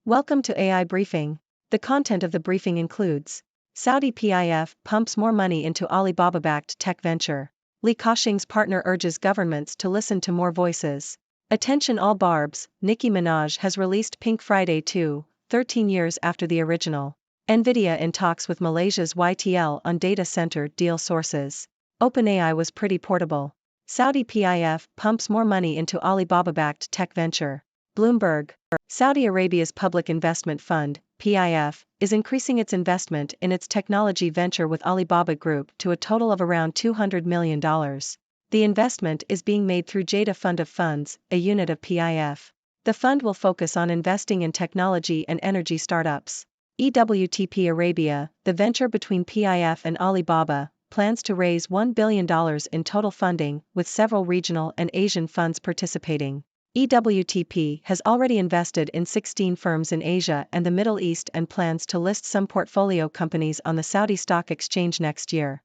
Welcome to AI Briefing. The content of the briefing includes Saudi PIF pumps more money into Alibaba-Backed tech venture. Ka-shing's partner urges governments to listen to more voices. Attention all barbs, Nicki Minaj has released Pink Friday 2, 13 years after the original. Nvidia in talks with Malaysia's YTL on data center deal sources. OpenAI was pretty portable. Saudi PIF pumps more money into Alibaba-Backed tech venture. Bloomberg. Saudi Arabia's Public Investment Fund, PIF, is increasing its investment in its technology venture with Alibaba Group to a total of around $200 million. The investment is being made through Jada Fund of Funds, a unit of PIF. The fund will focus on investing in technology and energy startups. EWTP Arabia, the venture between PIF and Alibaba, plans to raise $1 billion in total funding, with several regional and Asian funds participating. EWTP has already invested in 16 firms in Asia and the Middle East and plans to list some portfolio companies on the Saudi Stock Exchange next year.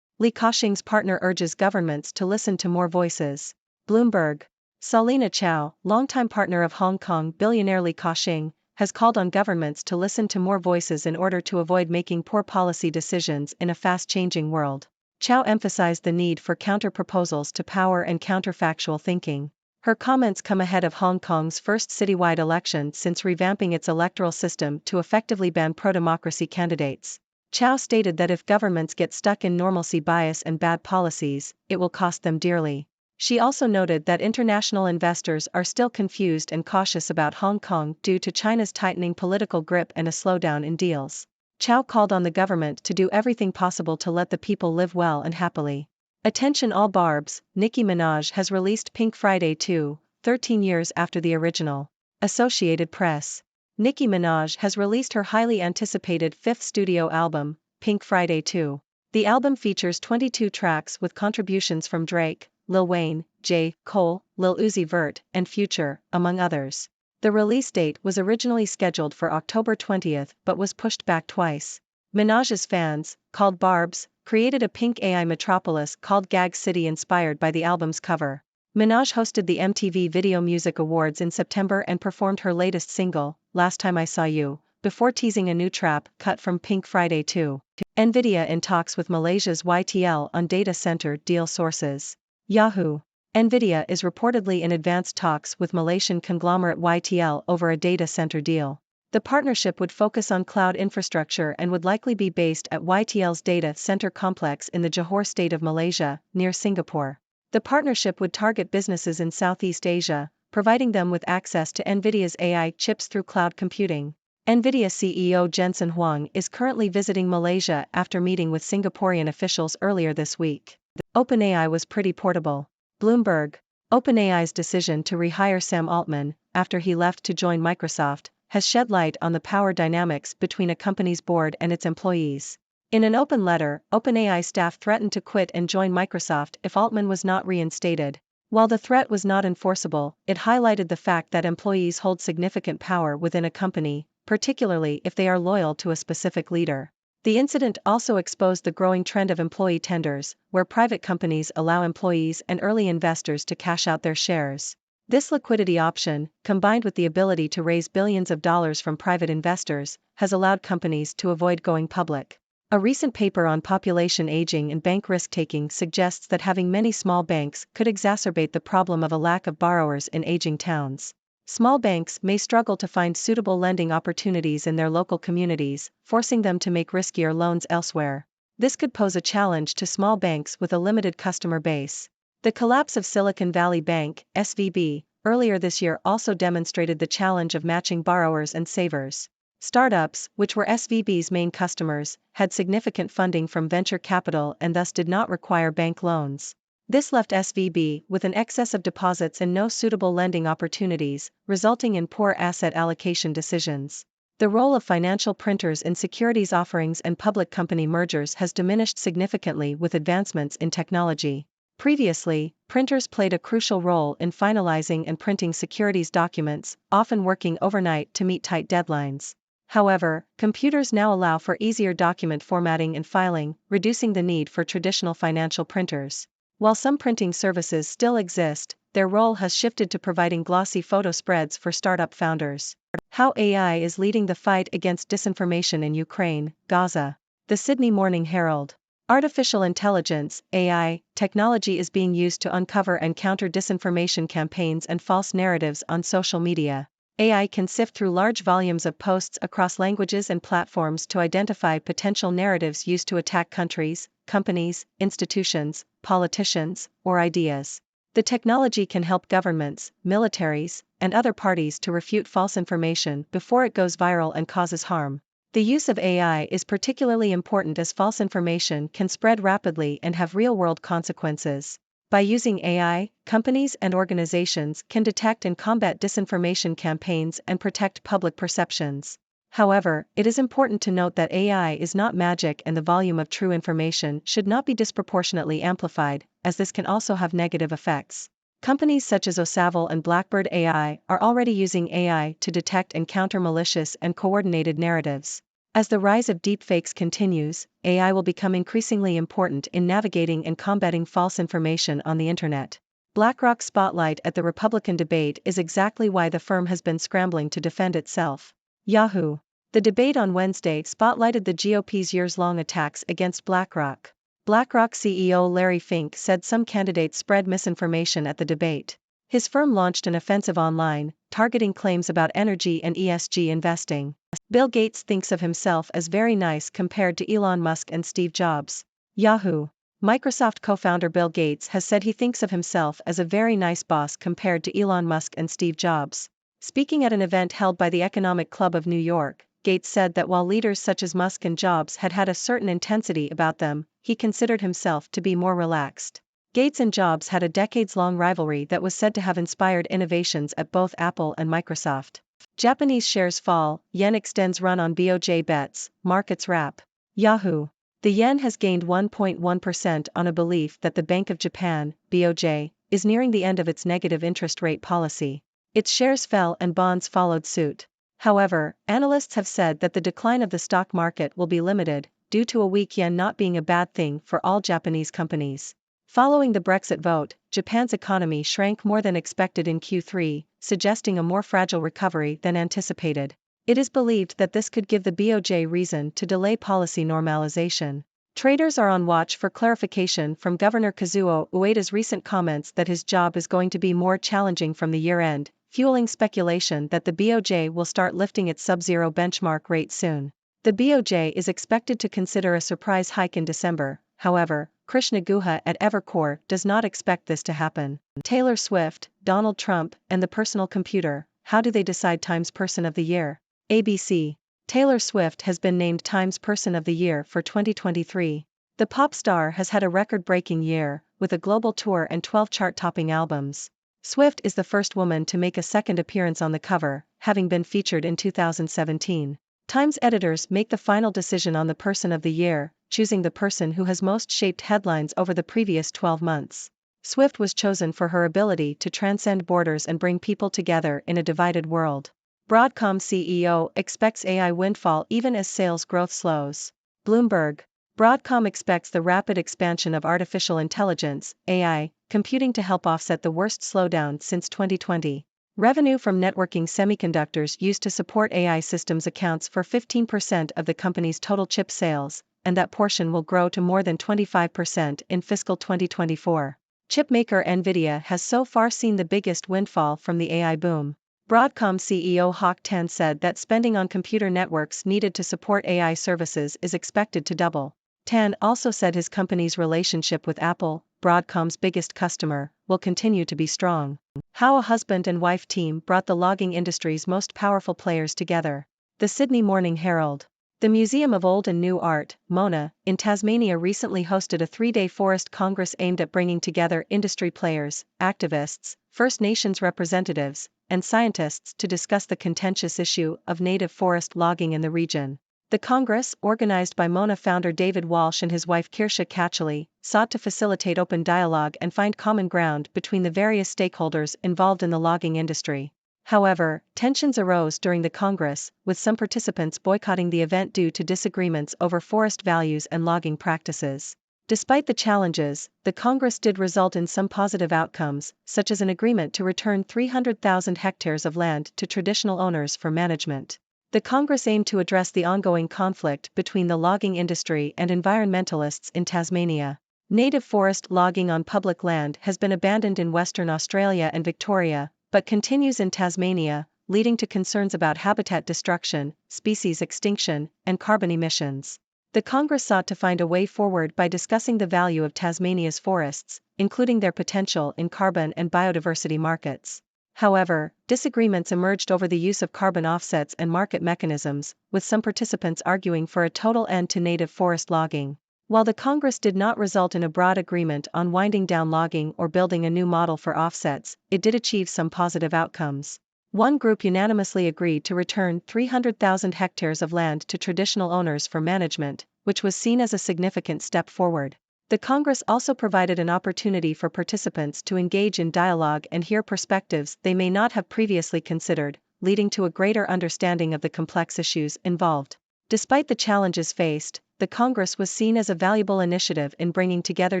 Ka-shing's partner urges governments to listen to more voices. Bloomberg. Salina Chow, longtime partner of Hong Kong billionaire Ka-shing, has called on governments to listen to more voices in order to avoid making poor policy decisions in a fast-changing world. Chow emphasized the need for counter-proposals to power and counterfactual thinking. Her comments come ahead of Hong Kong's first citywide election since revamping its electoral system to effectively ban pro-democracy candidates. Chow stated that if governments get stuck in normalcy bias and bad policies, it will cost them dearly. She also noted that international investors are still confused and cautious about Hong Kong due to China's tightening political grip and a slowdown in deals. Chow called on the government to do everything possible to let the people live well and happily. Attention all barbs, Nicki Minaj has released Pink Friday 2, 13 years after the original. Associated Press. Nicki Minaj has released her highly anticipated fifth studio album, Pink Friday 2. The album features 22 tracks with contributions from Drake, Lil Wayne, J. Cole, Lil Uzi Vert, and Future, among others. The release date was originally scheduled for October 20 but was pushed back twice. Minaj's fans, called Barbs, created a pink AI metropolis called Gag City inspired by the album's cover. Minaj hosted the MTV Video Music Awards in September and performed her latest single, Last Time I Saw You, before teasing a new trap cut from Pink Friday 2. Nvidia in talks with Malaysia's YTL on data center deal sources. Yahoo! Nvidia is reportedly in advanced talks with Malaysian conglomerate YTL over a data center deal. The partnership would focus on cloud infrastructure and would likely be based at YTL's data center complex in the Johor state of Malaysia, near Singapore. The partnership would target businesses in Southeast Asia, providing them with access to Nvidia's AI chips through cloud computing. Nvidia CEO Jensen Huang is currently visiting Malaysia after meeting with Singaporean officials earlier this week. OpenAI was pretty portable. Bloomberg. OpenAI's decision to rehire Sam Altman, after he left to join Microsoft, has shed light on the power dynamics between a company's board and its employees. In an open letter, OpenAI staff threatened to quit and join Microsoft if Altman was not reinstated. While the threat was not enforceable, it highlighted the fact that employees hold significant power within a company, particularly if they are loyal to a specific leader. The incident also exposed the growing trend of employee tenders, where private companies allow employees and early investors to cash out their shares. This liquidity option, combined with the ability to raise billions of dollars from private investors, has allowed companies to avoid going public. A recent paper on population aging and bank risk-taking suggests that having many small banks could exacerbate the problem of a lack of borrowers in aging towns. Small banks may struggle to find suitable lending opportunities in their local communities, forcing them to make riskier loans elsewhere. This could pose a challenge to small banks with a limited customer base. The collapse of Silicon Valley Bank, SVB, earlier this year also demonstrated the challenge of matching borrowers and savers. Startups, which were SVB's main customers, had significant funding from venture capital and thus did not require bank loans. This left SVB with an excess of deposits and no suitable lending opportunities, resulting in poor asset allocation decisions. The role of financial printers in securities offerings and public company mergers has diminished significantly with advancements in technology. Previously, printers played a crucial role in finalizing and printing securities documents, often working overnight to meet tight deadlines. However, computers now allow for easier document formatting and filing, reducing the need for traditional financial printers. While some printing services still exist, their role has shifted to providing glossy photo spreads for startup founders. How AI is leading the fight against disinformation in Ukraine, Gaza. The Sydney Morning Herald. Artificial intelligence, AI, technology is being used to uncover and counter disinformation campaigns and false narratives on social media. AI can sift through large volumes of posts across languages and platforms to identify potential narratives used to attack countries, companies, institutions, politicians, or ideas. The technology can help governments, militaries, and other parties to refute false information before it goes viral and causes harm. The use of AI is particularly important as false information can spread rapidly and have real-world consequences. By using AI, companies and organizations can detect and combat disinformation campaigns and protect public perceptions. However, it is important to note that AI is not magic and the volume of true information should not be disproportionately amplified, as this can also have negative effects. Companies such as Osaval and Blackbird AI are already using AI to detect and counter malicious and coordinated narratives. As the rise of deepfakes continues, AI will become increasingly important in navigating and combating false information on the internet. BlackRock's spotlight at the Republican debate is exactly why the firm has been scrambling to defend itself. Yahoo! The debate on Wednesday spotlighted the GOP's years-long attacks against BlackRock. BlackRock CEO Larry Fink said some candidates spread misinformation at the debate. His firm launched an offensive online, targeting claims about energy and ESG investing. Bill Gates thinks of himself as very nice compared to Elon Musk and Steve Jobs. Yahoo! Microsoft co-founder Bill Gates has said he thinks of himself as a very nice boss compared to Elon Musk and Steve Jobs. Speaking at an event held by the Economic Club of New York, Gates said that while leaders such as Musk and Jobs had had a certain intensity about them, he considered himself to be more relaxed. Gates and Jobs had a decades-long rivalry that was said to have inspired innovations at both Apple and Microsoft. Japanese shares fall, yen extends run on BOJ bets, markets wrap. Yahoo! The yen has gained 1.1% on a belief that the Bank of Japan, BOJ, is nearing the end of its negative interest rate policy. Its shares fell and bonds followed suit. However, analysts have said that the decline of the stock market will be limited, due to a weak yen not being a bad thing for all Japanese companies. Following the Brexit vote, Japan's economy shrank more than expected in Q3, suggesting a more fragile recovery than anticipated. It is believed that this could give the BOJ reason to delay policy normalization. Traders are on watch for clarification from Governor Kazuo Ueda's recent comments that his job is going to be more challenging from the year-end, fueling speculation that the BOJ will start lifting its sub-zero benchmark rate soon. The BOJ is expected to consider a surprise hike in December. However, Krishna Guha at Evercore does not expect this to happen. Taylor Swift, Donald Trump, and the personal computer, how do they decide Time's Person of the Year? ABC. Taylor Swift has been named Time's Person of the Year for 2023. The pop star has had a record-breaking year, with a global tour and 12 chart-topping albums. Swift is the first woman to make a second appearance on the cover, having been featured in 2017. Time's editors make the final decision on the Person of the Year, choosing the person who has most shaped headlines over the previous 12 months. Swift was chosen for her ability to transcend borders and bring people together in a divided world. Broadcom CEO expects AI windfall even as sales growth slows. Bloomberg. Broadcom expects the rapid expansion of artificial intelligence, AI, computing to help offset the worst slowdown since 2020. Revenue from networking semiconductors used to support AI systems accounts for 15% of the company's total chip sales, and that portion will grow to more than 25% in fiscal 2024. Chipmaker Nvidia has so far seen the biggest windfall from the AI boom. Broadcom CEO Hock Tan said that spending on computer networks needed to support AI services is expected to double. Tan also said his company's relationship with Apple, Broadcom's biggest customer, will continue to be strong. How a husband and wife team brought the logging industry's most powerful players together. The Sydney Morning Herald. The Museum of Old and New Art, MONA, in Tasmania recently hosted a 3-day forest congress aimed at bringing together industry players, activists, First Nations representatives, and scientists to discuss the contentious issue of native forest logging in the region. The Congress, organized by MONA founder David Walsh and his wife Kirsha Catchley, sought to facilitate open dialogue and find common ground between the various stakeholders involved in the logging industry. However, tensions arose during the Congress, with some participants boycotting the event due to disagreements over forest values and logging practices. Despite the challenges, the Congress did result in some positive outcomes, such as an agreement to return 300,000 hectares of land to traditional owners for management. The Congress aimed to address the ongoing conflict between the logging industry and environmentalists in Tasmania. Native forest logging on public land has been abandoned in Western Australia and Victoria, but continues in Tasmania, leading to concerns about habitat destruction, species extinction, and carbon emissions. The Congress sought to find a way forward by discussing the value of Tasmania's forests, including their potential in carbon and biodiversity markets. However, disagreements emerged over the use of carbon offsets and market mechanisms, with some participants arguing for a total end to native forest logging. While the Congress did not result in a broad agreement on winding down logging or building a new model for offsets, it did achieve some positive outcomes. One group unanimously agreed to return 300,000 hectares of land to traditional owners for management, which was seen as a significant step forward. The Congress also provided an opportunity for participants to engage in dialogue and hear perspectives they may not have previously considered, leading to a greater understanding of the complex issues involved. Despite the challenges faced, the Congress was seen as a valuable initiative in bringing together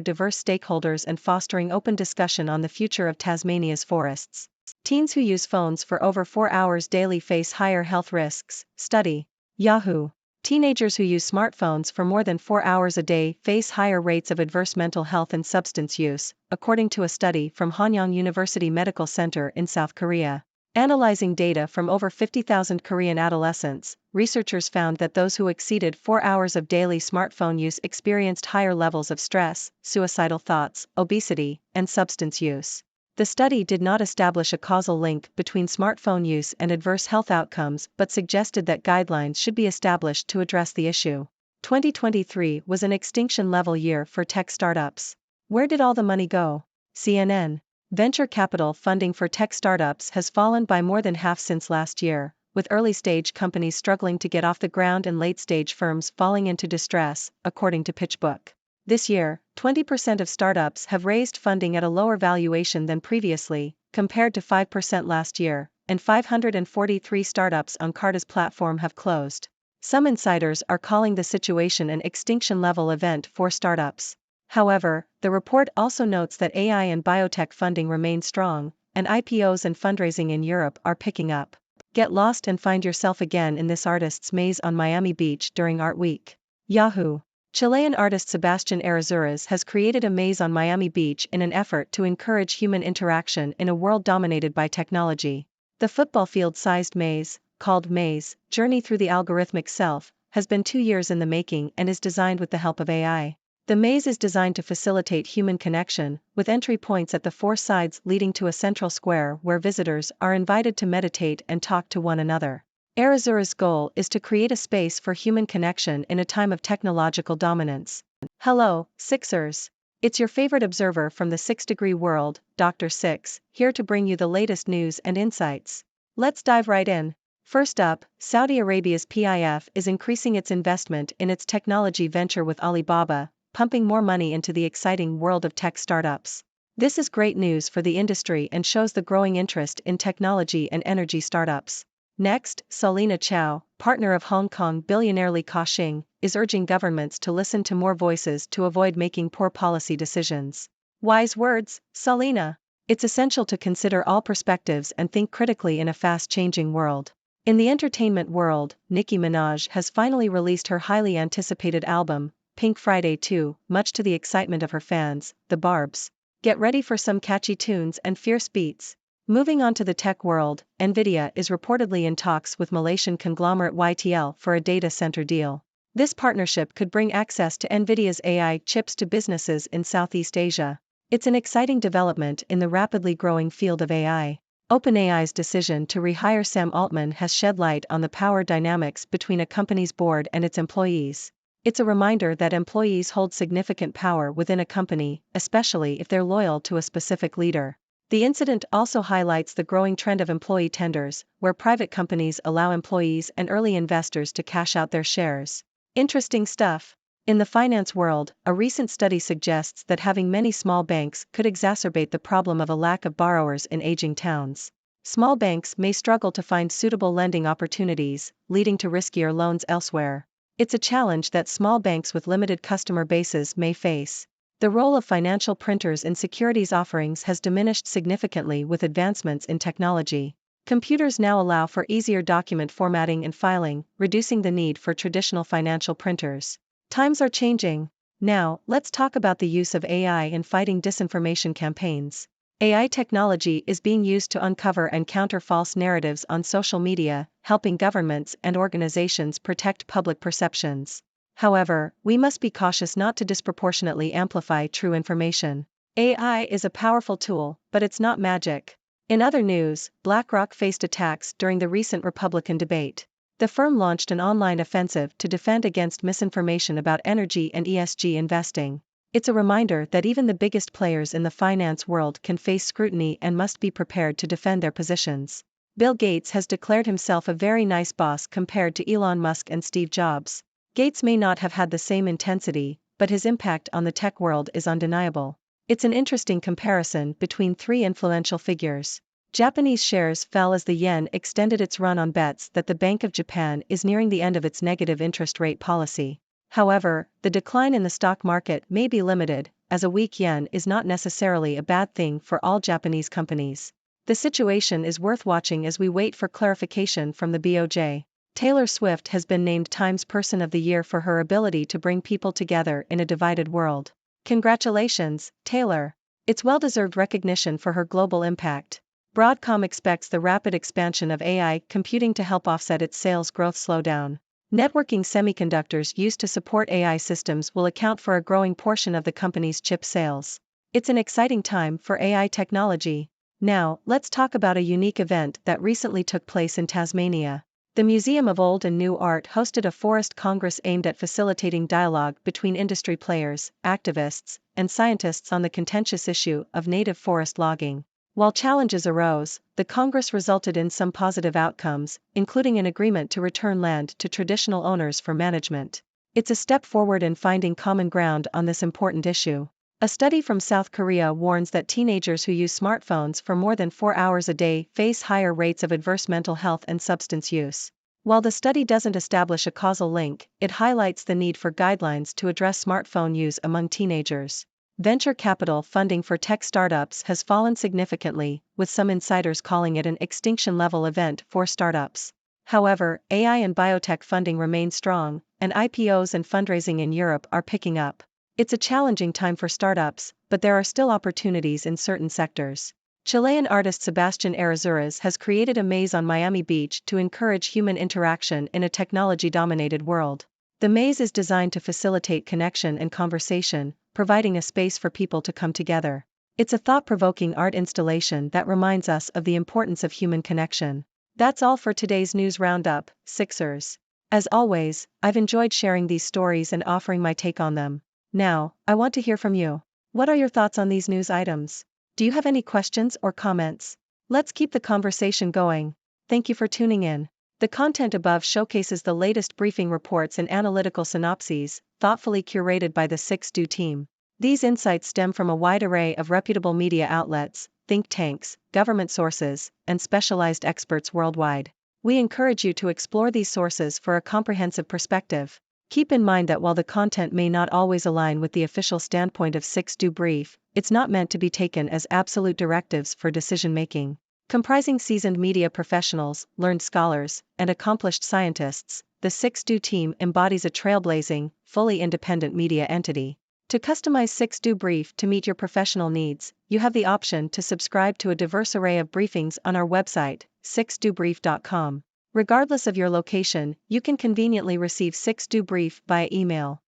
diverse stakeholders and fostering open discussion on the future of Tasmania's forests. Teens who use phones for over 4 hours daily face higher health risks. Study. Yahoo! Teenagers who use smartphones for more than 4 hours a day face higher rates of adverse mental health and substance use, according to a study from Hanyang University Medical Center in South Korea. Analyzing data from over 50,000 Korean adolescents, researchers found that those who exceeded 4 hours of daily smartphone use experienced higher levels of stress, suicidal thoughts, obesity, and substance use. The study did not establish a causal link between smartphone use and adverse health outcomes but suggested that guidelines should be established to address the issue. 2023 was an extinction-level year for tech startups. Where did all the money go? CNN. Venture capital funding for tech startups has fallen by more than half since last year, with early-stage companies struggling to get off the ground and late-stage firms falling into distress, according to PitchBook. This year, 20% of startups have raised funding at a lower valuation than previously, compared to 5% last year, and 543 startups on Carta's platform have closed. Some insiders are calling the situation an extinction-level event for startups. However, the report also notes that AI and biotech funding remain strong, and IPOs and fundraising in Europe are picking up. Get lost and find yourself again in this artist's maze on Miami Beach during Art Week. Yahoo! Chilean artist Sebastián Errázuriz has created a maze on Miami Beach in an effort to encourage human interaction in a world dominated by technology. The football field-sized maze, called Maze, Journey Through the Algorithmic Self, has been 2 years in the making and is designed with the help of AI. The maze is designed to facilitate human connection, with entry points at the 4 sides leading to a central square where visitors are invited to meditate and talk to one another. Errazuriz's goal is to create a space for human connection in a time of technological dominance. Hello, Sixers! It's your favorite observer from the 6-degree world, Dr. Six, here to bring you the latest news and insights. Let's dive right in. First up, Saudi Arabia's PIF is increasing its investment in its technology venture with Alibaba, pumping more money into the exciting world of tech startups. This is great news for the industry and shows the growing interest in technology and energy startups. Next, Salina Chow, partner of Hong Kong billionaire Ka-shing, is urging governments to listen to more voices to avoid making poor policy decisions. Wise words, Salina. It's essential to consider all perspectives and think critically in a fast-changing world. In the entertainment world, Nicki Minaj has finally released her highly anticipated album, Pink Friday 2, much to the excitement of her fans, the Barbs. Get ready for some catchy tunes and fierce beats. Moving on to the tech world, Nvidia is reportedly in talks with Malaysian conglomerate YTL for a data center deal. This partnership could bring access to Nvidia's AI chips to businesses in Southeast Asia. It's an exciting development in the rapidly growing field of AI. OpenAI's decision to rehire Sam Altman has shed light on the power dynamics between a company's board and its employees. It's a reminder that employees hold significant power within a company, especially if they're loyal to a specific leader. The incident also highlights the growing trend of employee tenders, where private companies allow employees and early investors to cash out their shares. Interesting stuff. In the finance world, a recent study suggests that having many small banks could exacerbate the problem of a lack of borrowers in aging towns. Small banks may struggle to find suitable lending opportunities, leading to riskier loans elsewhere. It's a challenge that small banks with limited customer bases may face. The role of financial printers in securities offerings has diminished significantly with advancements in technology. Computers now allow for easier document formatting and filing, reducing the need for traditional financial printers. Times are changing. Now, let's talk about the use of AI in fighting disinformation campaigns. AI technology is being used to uncover and counter false narratives on social media, helping governments and organizations protect public perceptions. However, we must be cautious not to disproportionately amplify true information. AI is a powerful tool, but it's not magic. In other news, BlackRock faced attacks during the recent Republican debate. The firm launched an online offensive to defend against misinformation about energy and ESG investing. It's a reminder that even the biggest players in the finance world can face scrutiny and must be prepared to defend their positions. Bill Gates has declared himself a very nice boss compared to Elon Musk and Steve Jobs. Gates may not have had the same intensity, but his impact on the tech world is undeniable. It's an interesting comparison between three influential figures. Japanese shares fell as the yen extended its run on bets that the Bank of Japan is nearing the end of its negative interest rate policy. However, the decline in the stock market may be limited, as a weak yen is not necessarily a bad thing for all Japanese companies. The situation is worth watching as we wait for clarification from the BOJ. Taylor Swift has been named Times Person of the Year for her ability to bring people together in a divided world. Congratulations, Taylor. It's well-deserved recognition for her global impact. Broadcom expects the rapid expansion of AI computing to help offset its sales growth slowdown. Networking semiconductors used to support AI systems will account for a growing portion of the company's chip sales. It's an exciting time for AI technology. Now, let's talk about a unique event that recently took place in Tasmania. The Museum of Old and New Art hosted a forest congress aimed at facilitating dialogue between industry players, activists, and scientists on the contentious issue of native forest logging. While challenges arose, the Congress resulted in some positive outcomes, including an agreement to return land to traditional owners for management. It's a step forward in finding common ground on this important issue. A study from South Korea warns that teenagers who use smartphones for more than 4 hours a day face higher rates of adverse mental health and substance use. While the study doesn't establish a causal link, it highlights the need for guidelines to address smartphone use among teenagers. Venture capital funding for tech startups has fallen significantly, with some insiders calling it an extinction-level event for startups. However, AI and biotech funding remain strong, and IPOs and fundraising in Europe are picking up. It's a challenging time for startups, but there are still opportunities in certain sectors. Chilean artist Sebastian Errázuriz has created a maze on Miami Beach to encourage human interaction in a technology-dominated world. The maze is designed to facilitate connection and conversation, providing a space for people to come together. It's a thought-provoking art installation that reminds us of the importance of human connection. That's all for today's news roundup, Sixers. As always, I've enjoyed sharing these stories and offering my take on them. Now, I want to hear from you. What are your thoughts on these news items? Do you have any questions or comments? Let's keep the conversation going. Thank you for tuning in. The content above showcases the latest briefing reports and analytical synopses, thoughtfully curated by the 6Do team. These insights stem from a wide array of reputable media outlets, think tanks, government sources, and specialized experts worldwide. We encourage you to explore these sources for a comprehensive perspective. Keep in mind that while the content may not always align with the official standpoint of 6Do Brief, it's not meant to be taken as absolute directives for decision-making. Comprising seasoned media professionals, learned scholars, and accomplished scientists, the 6Do team embodies a trailblazing, fully independent media entity. To customize 6Do Brief to meet your professional needs, you have the option to subscribe to a diverse array of briefings on our website, 6dobrief.com. Regardless of your location, you can conveniently receive 6Do Brief via email.